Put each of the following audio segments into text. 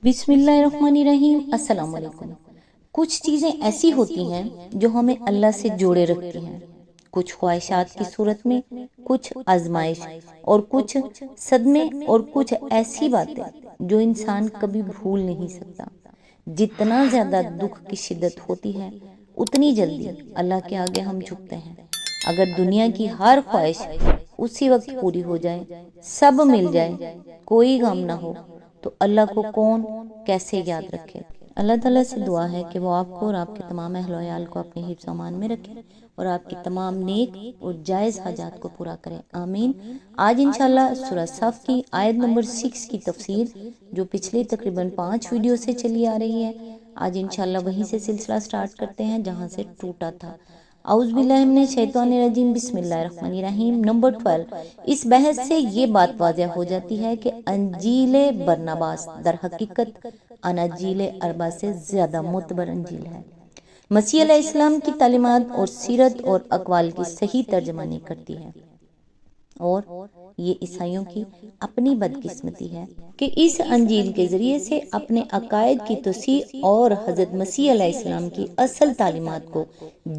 بسم اللہ الرحمن الرحیم۔ السلام علیکم۔ کچھ چیزیں ایسی ہوتی ہیں جو ہمیں اللہ سے جوڑے رکھتی ہیں، کچھ خواہشات کی صورت میں، کچھ آزمائش اور کچھ صدمے، اور کچھ ایسی باتیں جو انسان کبھی بھول نہیں سکتا۔ جتنا زیادہ دکھ کی شدت ہوتی ہے اتنی جلدی اللہ کے آگے ہم جھکتے ہیں۔ اگر دنیا کی ہر خواہش اسی وقت پوری ہو جائے، سب مل جائے، کوئی غم نہ ہو، تو اللہ کو کون کیسے یاد رکھے؟ اللہ تعالیٰ سے دعا ہے کہ وہ آپ کو اور آپ کے تمام اہل و عیال کو اپنے حفظ و امان میں رکھے اور آپ کی تمام نیک اور جائز حاجات کو پورا کرے، آمین۔ آج انشاءاللہ سورہ صف کی آیت نمبر 6 کی تفسیر جو پچھلی تقریباً 5 ویڈیو سے چلی آ رہی ہے، آج انشاءاللہ وہیں سے سلسلہ سٹارٹ کرتے ہیں جہاں سے ٹوٹا تھا۔ اعوذ باللہ من الشیطان الرجیم، بسم اللہ الرحمن الرحیم۔ نمبر 12، اس بحث سے یہ بات واضح ہو جاتی ہے کہ انجیل برناباس در حقیقت اناجیل اربع سے زیادہ معتبر انجیل ہے۔ مسیح علیہ السلام کی تعلیمات اور سیرت اور اقوال کی صحیح ترجمہ نہیں کرتی ہے، اور یہ عیسائیوں کی اپنی بدقسمتی ہے کہ اس انجیل کے ذریعے سے اپنے عقائد کی توسیع اور حضرت مسیح علیہ السلام کی اصل تعلیمات کو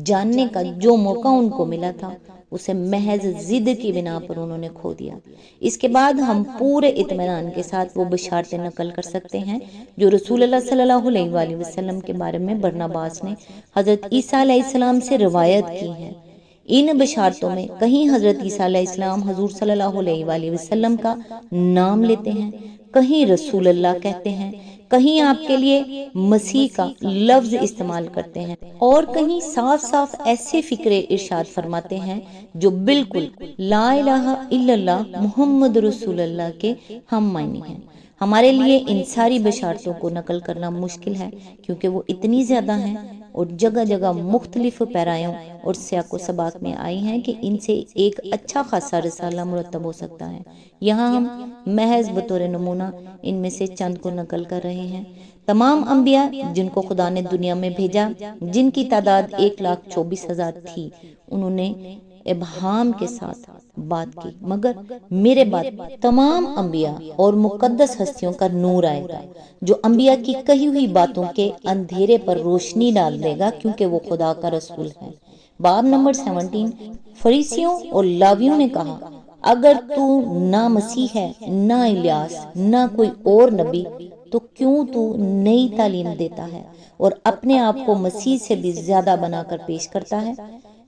جاننے کا جو موقع ان کو ملا تھا اسے محض ضد کی بنا پر انہوں نے کھو دیا۔ اس کے بعد ہم پورے اطمینان کے ساتھ وہ بشارتیں نقل کر سکتے ہیں جو رسول اللہ صلی اللہ علیہ وآلہ وسلم کے بارے میں برناباس نے حضرت عیسیٰ علیہ السلام سے روایت کی ہیں۔ ان بشارتوں میں کہیں حضرت عیسیٰ علیہ السلام حضور صلی اللہ علیہ وآلہ وسلم کا نام لیتے ہیں، کہیں رسول اللہ کہتے ہیں، کہیں آپ کے لیے مسیح کا لفظ استعمال کرتے ہیں، اور کہیں صاف صاف ایسے فکرے ارشاد فرماتے ہیں جو بالکل لا الہ الا اللہ محمد رسول اللہ کے ہم معنی ہیں۔ ہمارے لیے ان ساری بشارتوں کو نقل کرنا مشکل ہے کیونکہ وہ اتنی زیادہ ہیں اور جگہ جگہ مختلف پیرایوں اور سیاق و سباق میں آئی ہیں کہ ان سے ایک اچھا خاصا رسالہ مرتب ہو سکتا ہے۔ یہاں ہم محض بطور نمونہ ان میں سے چند کو نقل کر رہے ہیں۔ تمام انبیاء جن کو خدا نے دنیا میں بھیجا، جن کی تعداد 1,24,000 تھی، انہوں نے ابہام کے ساتھ بات کی، مگر میرے بعد تمام انبیاء اور مقدس ہستیوں کا نور آئے گا جو انبیاء کی کہی ہوئی باتوں کے اندھیرے پر روشنی ڈال دے گا کیونکہ وہ خدا کا رسول ہے۔ باب نمبر 17، فریسیوں اور لاویوں نے کہا، اگر تو نہ مسیح ہے، نہ الیاس، نہ کوئی اور نبی، تو کیوں تو نئی تعلیم دیتا ہے اور اپنے آپ کو مسیح سے بھی زیادہ بنا کر پیش کرتا ہے؟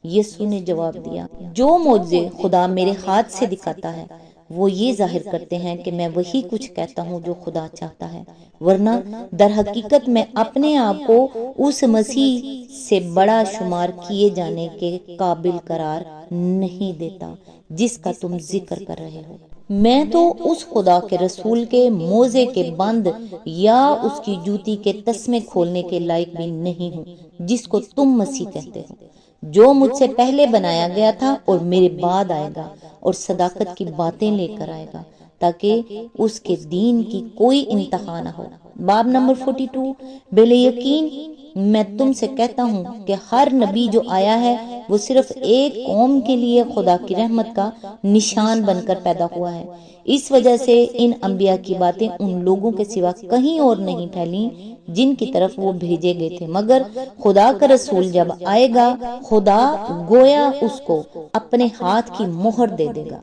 یسوع نے جواب دیا، جو معجزے خدا میرے ہاتھ سے دکھاتا ہے وہ یہ ظاہر کرتے ہیں کہ میں وہی کچھ کہتا ہوں جو خدا چاہتا ہے، ورنہ در حقیقت میں اپنے آپ کو اس مسیح سے بڑا شمار کیے جانے کے قابل قرار نہیں دیتا جس کا تم ذکر کر رہے ہو۔ میں تو اس خدا کے رسول کے موزے کے بند یا اس کی جوتی کے تسمے کھولنے کے لائق بھی نہیں ہوں جس کو تم مسیح کہتے ہو، جو مجھ سے پہلے بنایا گیا تھا اور میرے بعد آئے گا اور صداقت کی باتیں لے کر آئے گا تاکہ اس کے دین کی کوئی انتہا نہ ہو۔ باب نمبر 42، بل یقین میں تم سے کہتا ہوں کہ ہر نبی جو آیا ہے وہ صرف ایک قوم کے لیے خدا کی رحمت کا نشان بن کر پیدا ہوا ہے۔ اس وجہ سے ان انبیاء کی باتیں ان لوگوں کے سوا کہیں اور نہیں پھیلیں جن کی طرف وہ بھیجے گئے تھے، مگر خدا کا رسول جب آئے گا خدا گویا اس کو اپنے ہاتھ کی مہر دے دے گا،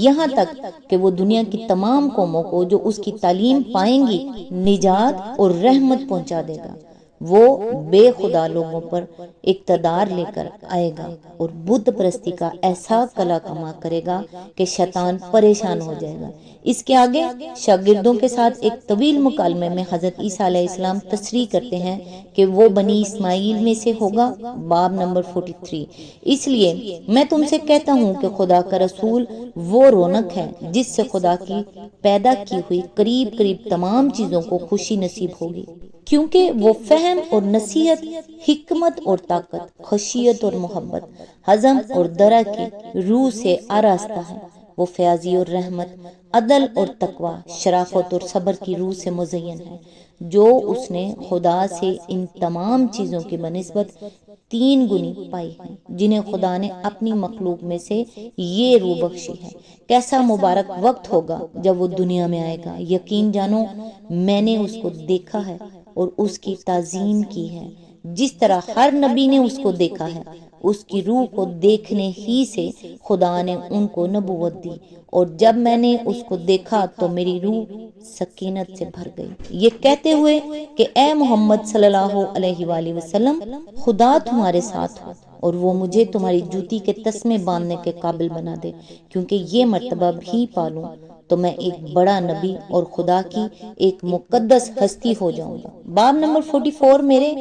یہاں تک کہ وہ دنیا کی تمام قوموں کو جو اس کی تعلیم پائیں گی نجات اور رحمت پہنچا دے گا۔ وہ بے خدا لوگوں پر اقتدار لے کر آئے گا اور بت پرستی کا ایسا کلا کما کرے گا کہ شیطان پریشان ہو جائے گا۔ اس کے آگے شاگردوں کے ساتھ ایک طویل مکالمے میں حضرت عیسیٰ علیہ السلام تصریح کرتے ہیں کہ وہ بنی اسماعیل میں سے ہوگا۔ باب نمبر 43، اس لیے میں تم سے کہتا ہوں کہ خدا کا رسول وہ رونق ہے جس سے خدا کی پیدا کی ہوئی قریب قریب تمام چیزوں کو خوشی نصیب ہوگی، کیونکہ وہ فہم اور نصیحت، حکمت اور طاقت، خشیت اور محبت، حزم اور درہ کی روح سے آراستہ ہے۔ وہ فیاضی اور رحمت، عدل اور تقوی، شرافت اور صبر کی روح سے مزین ہے، جو اس نے خدا سے ان تمام چیزوں کی بنسبت 3 گنی پائی ہیں، جنہیں خدا نے اپنی مخلوق میں سے یہ روح بخشی ہے۔ کیسا مبارک وقت ہوگا جب وہ دنیا میں آئے گا، یقین جانو میں نے اس کو دیکھا ہے اور اس کی تعظیم کی ہے، جس طرح ہر نبی نے اس کو دیکھا ہے۔ اس کی روح کو دیکھنے ہی سے خدا نے ان کو نبوت دی، اور جب میں نے اس کو دیکھا تو میری روح سکینت سے بھر گئی، یہ کہتے ہوئے کہ اے محمد صلی اللہ علیہ وآلہ وسلم، خدا تمہارے ساتھ ہو اور وہ مجھے تمہاری جوتی کے تسمے باندھنے کے قابل بنا دے، کیونکہ یہ مرتبہ بھی پالوں تو میں ایک بڑا نبی اور خدا کی ایک مقدس ہستی ہو جاؤں گا۔ باب نمبر 44، میرے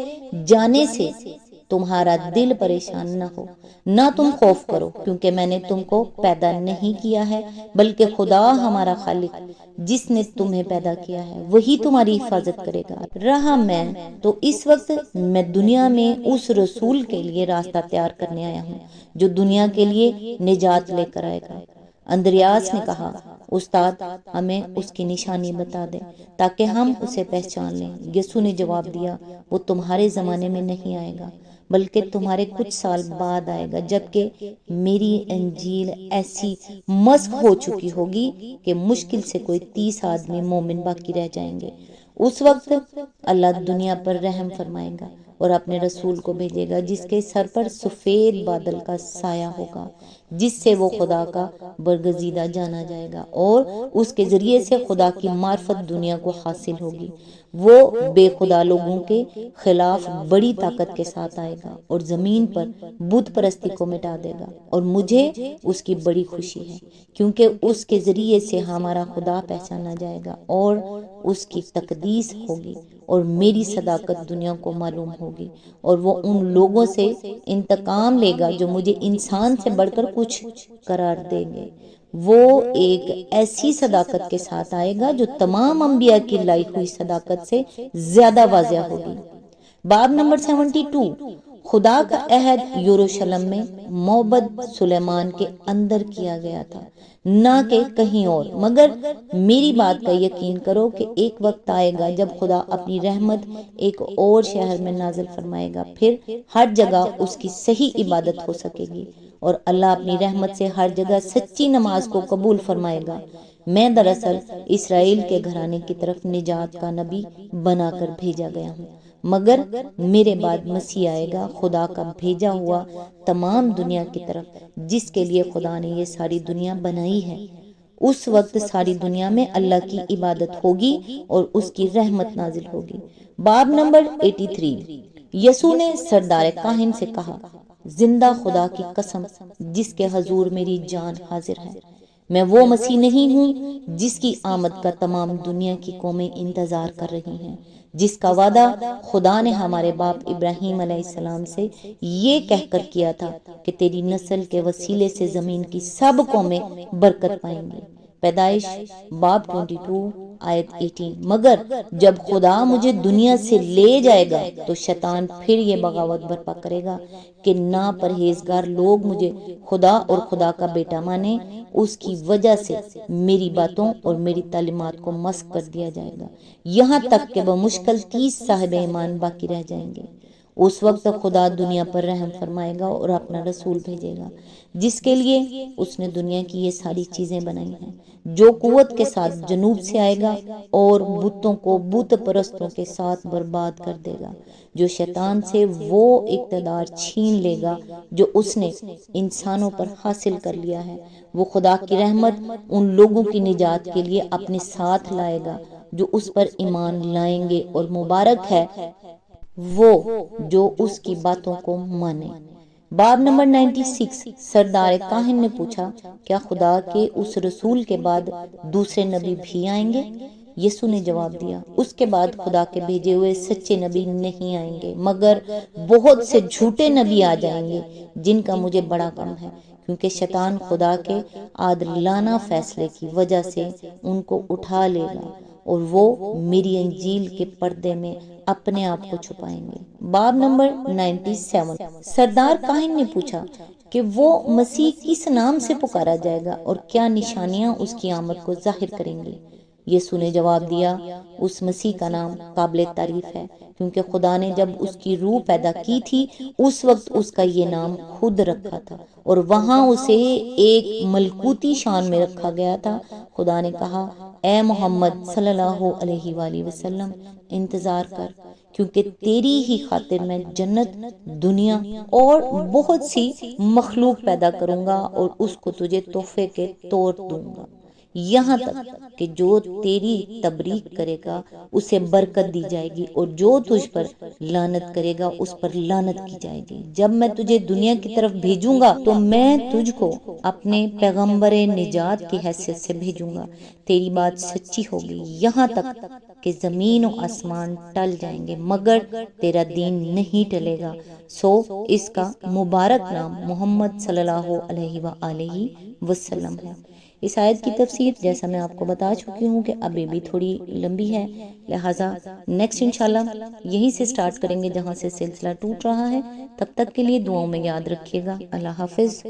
جانے سے تمہارا دل پریشان نہ ہو، نہ تم خوف کرو، کیونکہ میں نے تم کو پیدا نہیں کیا ہے، بلکہ خدا ہمارا خالق جس نے تمہیں پیدا کیا ہے وہی تمہاری حفاظت کرے گا۔ رہا میں تو اس وقت میں دنیا میں اس رسول کے لیے راستہ تیار کرنے آیا ہوں جو دنیا کے لیے نجات لے کر آئے گا۔ اندریاس نے کہا، استاد ہمیں اس کی نشانی بتا دیں تاکہ ہم اسے پہچان لیں۔ یسوع نے جواب دیا، وہ تمہارے زمانے میں نہیں آئے گا بلکہ تمہارے کچھ سال بعد آئے گا، جبکہ میری انجیل ایسی مسخ ہو چکی ہوگی کہ مشکل سے کوئی 30 آدمی مومن باقی رہ جائیں گے۔ اس وقت اللہ دنیا پر رحم فرمائے گا اور اپنے رسول کو بھیجے گا جس کے سر پر سفید بادل کا سایہ ہوگا، جس سے وہ خدا کا برگزیدہ جانا جائے گا، اور اس کے ذریعے سے خدا کی معرفت دنیا کو حاصل ہوگی۔ وہ بے خدا لوگوں کے خلاف بڑی طاقت کے ساتھ آئے گا اور زمین پر بت پرستی کو مٹا دے گا، اور مجھے اس کی بڑی خوشی ہے، کیونکہ اس کے ذریعے سے ہمارا خدا پہچانا جائے گا اور اس کی تقدیس ہوگی، اور میری صداقت دنیا کو معلوم ہوگی، اور وہ ان لوگوں سے انتقام لے گا جو مجھے انسان سے بڑھ کر کچھ قرار دیں گے۔ وہ ایک ایسی صداقت کے ساتھ آئے گا جو تمام انبیاء کی لائی ہوئی صداقت سے زیادہ واضح ہوگی۔ باب نمبر 72، خدا کا عہد یروشلم میں معبد سلیمان کے اندر کیا گیا تھا، نہ کہ کہیں اور، مگر میری بات کا یقین کرو کہ ایک وقت آئے گا جب خدا اپنی رحمت ایک اور شہر میں نازل فرمائے گا، پھر ہر جگہ اس کی صحیح عبادت ہو سکے گی، اور اللہ اپنی رحمت سے ہر جگہ سچی نماز کو قبول فرمائے گا۔ میں دراصل اسرائیل کے گھرانے کی طرف نجات کا نبی بنا کر بھیجا گیا ہوں، مگر میرے بعد مسیح آئے گا، خدا کا بھیجا ہوا تمام دنیا کی طرف، جس کے لیے خدا نے یہ ساری دنیا بنائی ہے۔ اس وقت ساری دنیا میں اللہ کی عبادت ہوگی اور اس کی رحمت نازل ہوگی۔ باب نمبر 83، یسوع نے سردار کاہن سے کہا، زندہ خدا کی قسم جس کے حضور میری جان حاضر ہے، میں وہ مسیح نہیں ہوں جس کی آمد کا تمام دنیا کی قومیں انتظار کر رہی ہیں، جس کا وعدہ خدا نے ہمارے باپ ابراہیم علیہ السلام سے یہ کہہ کر کیا تھا کہ تیری نسل کے وسیلے سے زمین کی سب قومیں برکت پائیں گی۔ پیدائش باب 22 آیت 18۔ مگر جب خدا مجھے دنیا سے لے جائے گا تو شیطان پھر یہ بغاوت برپا کرے گا کہ ناپرہیزگار لوگ مجھے خدا اور خدا کا بیٹا مانے، اس کی وجہ سے میری باتوں اور میری تعلیمات کو مسخ کر دیا جائے گا، یہاں تک کہ بمشکل 30 صاحب ایمان باقی رہ جائیں گے۔ اس وقت خدا دنیا پر رحم فرمائے گا اور اپنا رسول بھیجے گا جس کے لیے اس نے دنیا کی یہ ساری چیزیں بنائی ہیں، جو قوت کے ساتھ جنوب سے آئے گا اور بتوں کو بت پرستوں کے ساتھ برباد کر دے گا، جو شیطان سے وہ اقتدار چھین لے گا جو اس نے انسانوں پر حاصل کر لیا ہے۔ وہ خدا کی رحمت ان لوگوں کی نجات کے لیے اپنے ساتھ لائے گا جو اس پر ایمان لائیں گے، اور مبارک ہے وہ جو اس کی باتوں کو مانے۔ باب نمبر 96، سردار کاہن نے پوچھا، کیا خدا کے اس رسول کے بعد دوسرے نبی بھی آئیں گے؟ یسوع نے جواب دیا، اس کے بعد خدا کے بھیجے ہوئے سچے نبی نہیں آئیں گے، مگر بہت سے جھوٹے نبی آ جائیں گے جن کا مجھے بڑا غم ہے، کیونکہ شیطان خدا کے عادلانہ فیصلے کی وجہ سے ان کو اٹھا لے گا، اور وہ میری انجیل کے پردے میں اپنے آپ کو چھپائیں گے۔ باب نمبر 97، سردار کاہن نے پوچھا، کہ وہ مسیح کس نام سے پکارا جائے گا اور کیا نشانیاں اس کی آمد کو ظاہر کریں گی۔ یسوع نے جواب دیا، اس مسیح کا نام قابل تعریف ہے، کیونکہ خدا نے جب اس کی روح پیدا کی تھی اس وقت اس کا یہ نام خود رکھا تھا، اور وہاں اسے ایک ملکوتی شان میں رکھا گیا تھا۔ خدا نے کہا، اے محمد صلی اللہ علیہ وآلہ وسلم، انتظار کر، کیونکہ تیری ہی خاطر میں جنت، دنیا اور بہت سی مخلوق پیدا کروں گا اور اس کو تجھے تحفے کے طور دوں گا، یہاں تک کہ جو تیری تبریک کرے گا اسے برکت دی جائے گی، اور جو تجھ پر لعنت کرے گا اس پر لعنت کی جائے گی۔ جب میں تجھے دنیا کی طرف بھیجوں گا تو میں تجھ کو اپنے پیغمبر نجات کی حیثیت سے بھیجوں گا، تیری بات سچی ہوگی یہاں تک کہ زمین و آسمان ٹل جائیں گے مگر تیرا دین نہیں ٹلے گا۔ سو اس کا مبارک نام محمد صلی اللہ علیہ وآلہ وسلم ہے۔ اس آیت کی تفسیر جیسا میں آپ کو بتا چکی ہوں کہ ابھی بھی تھوڑی لمبی ہے، لہٰذا نیکسٹ انشاءاللہ یہیں سے سٹارٹ کریں گے جہاں سے سلسلہ ٹوٹ رہا ہے۔ تب تک کے لیے دعاؤں میں یاد رکھیے گا۔ اللہ حافظ۔